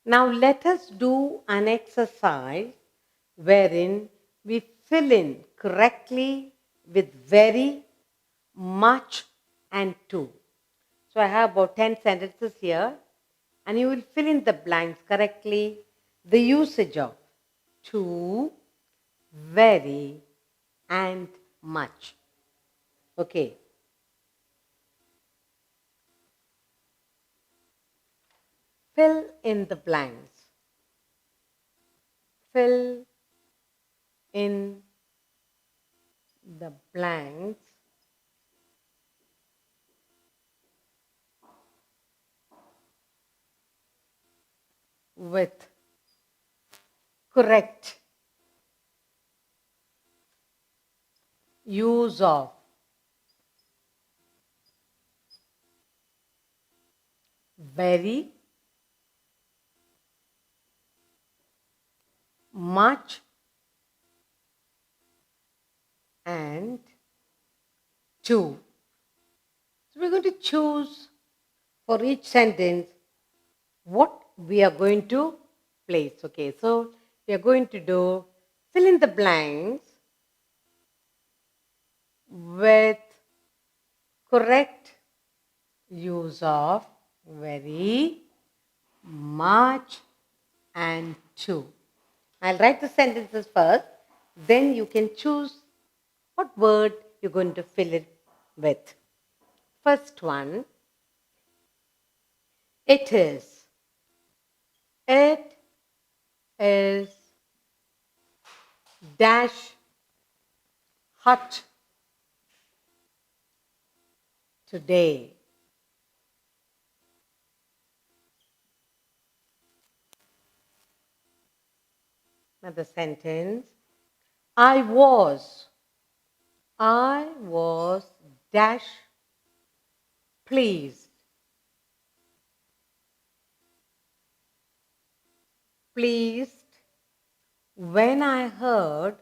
Now let us do an exercise wherein we fill in correctly with very, much, and to. So I have about 10 sentences here, and you will fill in the blanks correctly. The usage of to, very, and much. Okay. Fill in the blanks. Fill in the blanks with correct use of very, much, and to. So we're going to choose for each sentence what we are going to place. Okay, so we are going to do fill in the blanks with correct use of very, much, and to. I'll write the sentences first, then you can choose what word you're going to fill it with. First one, it is. It is dash hot today. Another sentence. I was dash pleased. Pleased when I heard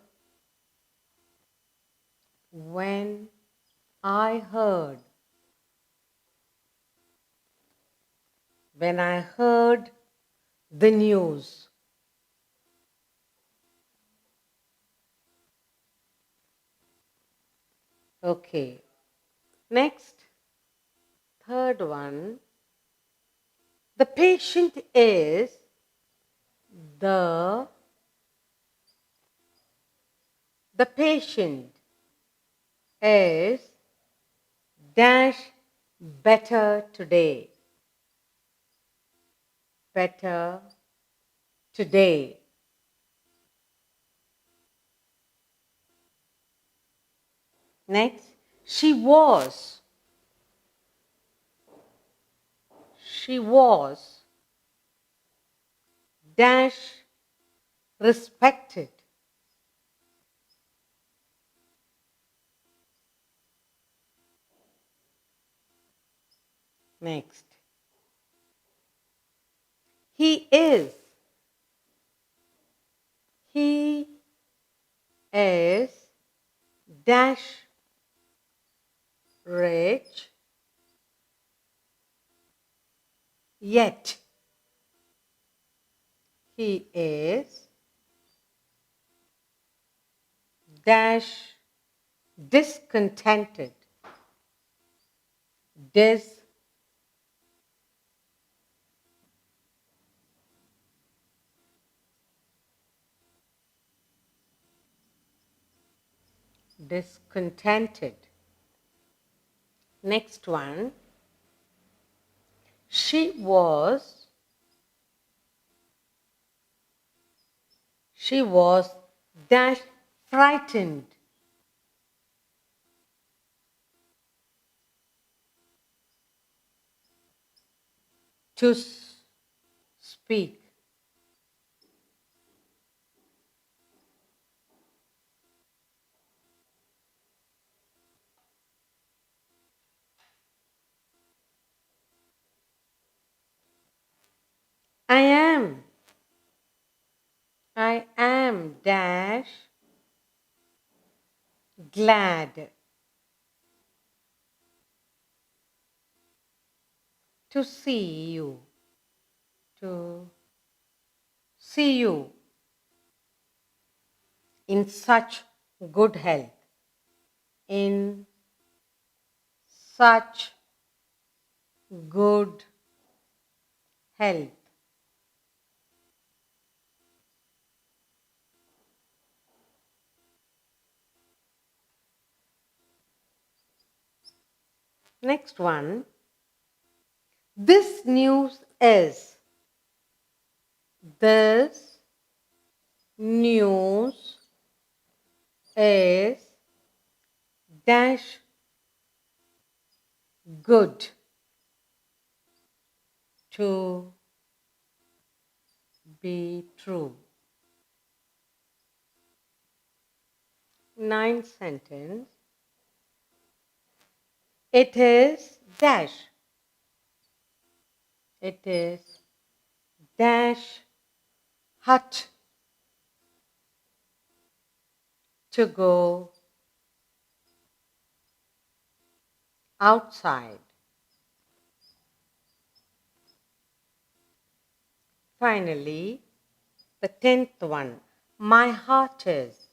when I heard the news. Okay. Next, third one. The patient is the patient is dash better today. Better today. Next, she was dash respected. Next, he is dash rich yet. He is dash discontented. Discontented. Next one. She was dash frightened. To speak. I am dash glad to see you. To see you in such good health, in such good health. Next one. This news is. This news is dash good to be true. Ninth sentence. It is dash. It is dash hut to go outside. Finally, the 10th one. My heart is.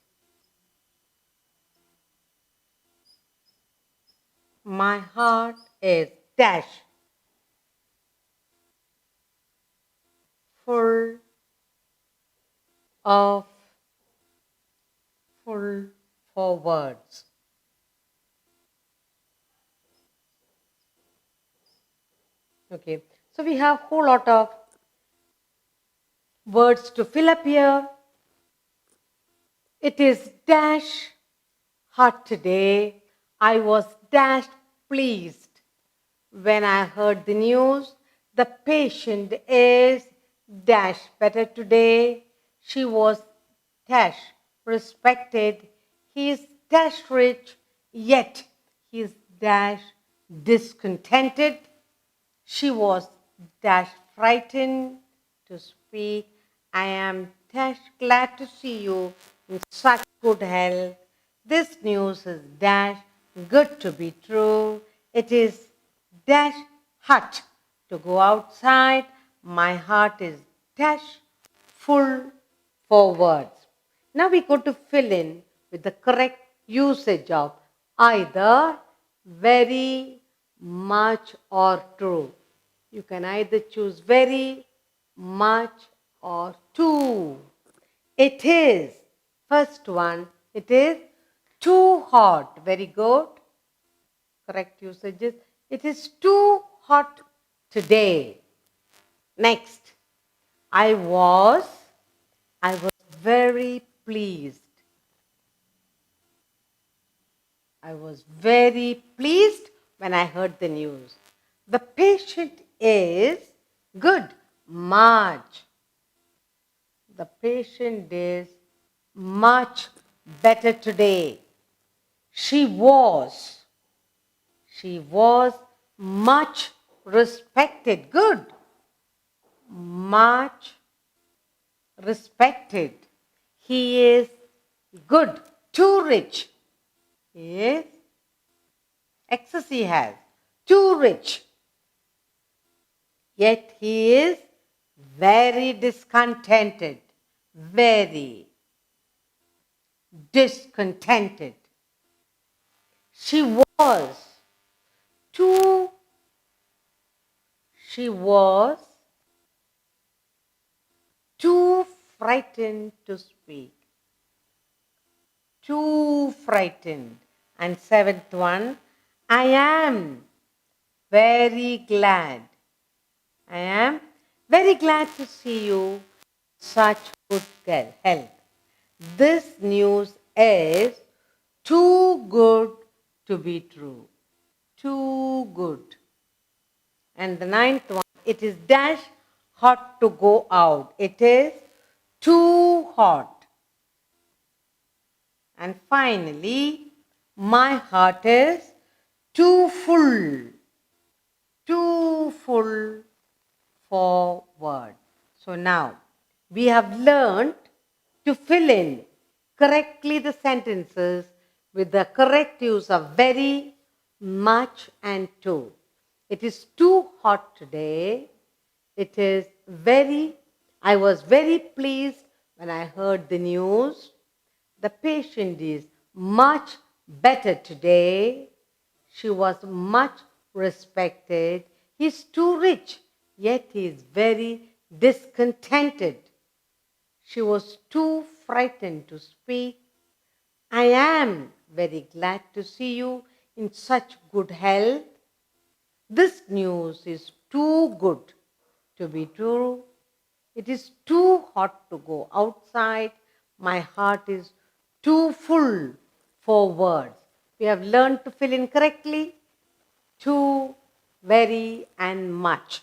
My heart is dash full of full for words. Okay, so we have a whole lot of words to fill up here. It is dash hot today. I was dash pleased when I heard the news. The patient is dash better today. She was dash respected. He is dash rich, yet he is dash discontented. She was dash frightened to speak. I am dash glad to see you in such good health. This news is dash good to be true. It is dash hot to go outside. My heart is dash full for words. Now we go to fill in with the correct usage of either, very, much, or true. You can either choose very, much, or too. It is, first one, it is too hot. Very good. Correct usages. It is too hot today. Next, I was very pleased. I was very pleased when I heard the news. The patient is good, much. The patient is much better today. She was much respected, good, much respected. He is good, too rich. Yes, excess he has, too rich. Yet he is very discontented, very discontented. She was too frightened to speak. Too frightened. And seventh one, I am very glad. I am very glad to see you such good health. This news is too good to be true. Too good. And the ninth one, it is dash hot to go out. It is too hot. And finally, my heart is too full for word. So now we have learned to fill in correctly the sentences with the correct use of very, much, and too. It is too hot today. It is very I was very pleased when I heard the news. The patient is much better today. She was much respected. He's too rich, yet he is very discontented. She was too frightened to speak. I am very glad to see you in such good health. This news is too good to be true. It is too hot to go outside. My heart is too full for words. We have learned to fill in correctly too, very, and much.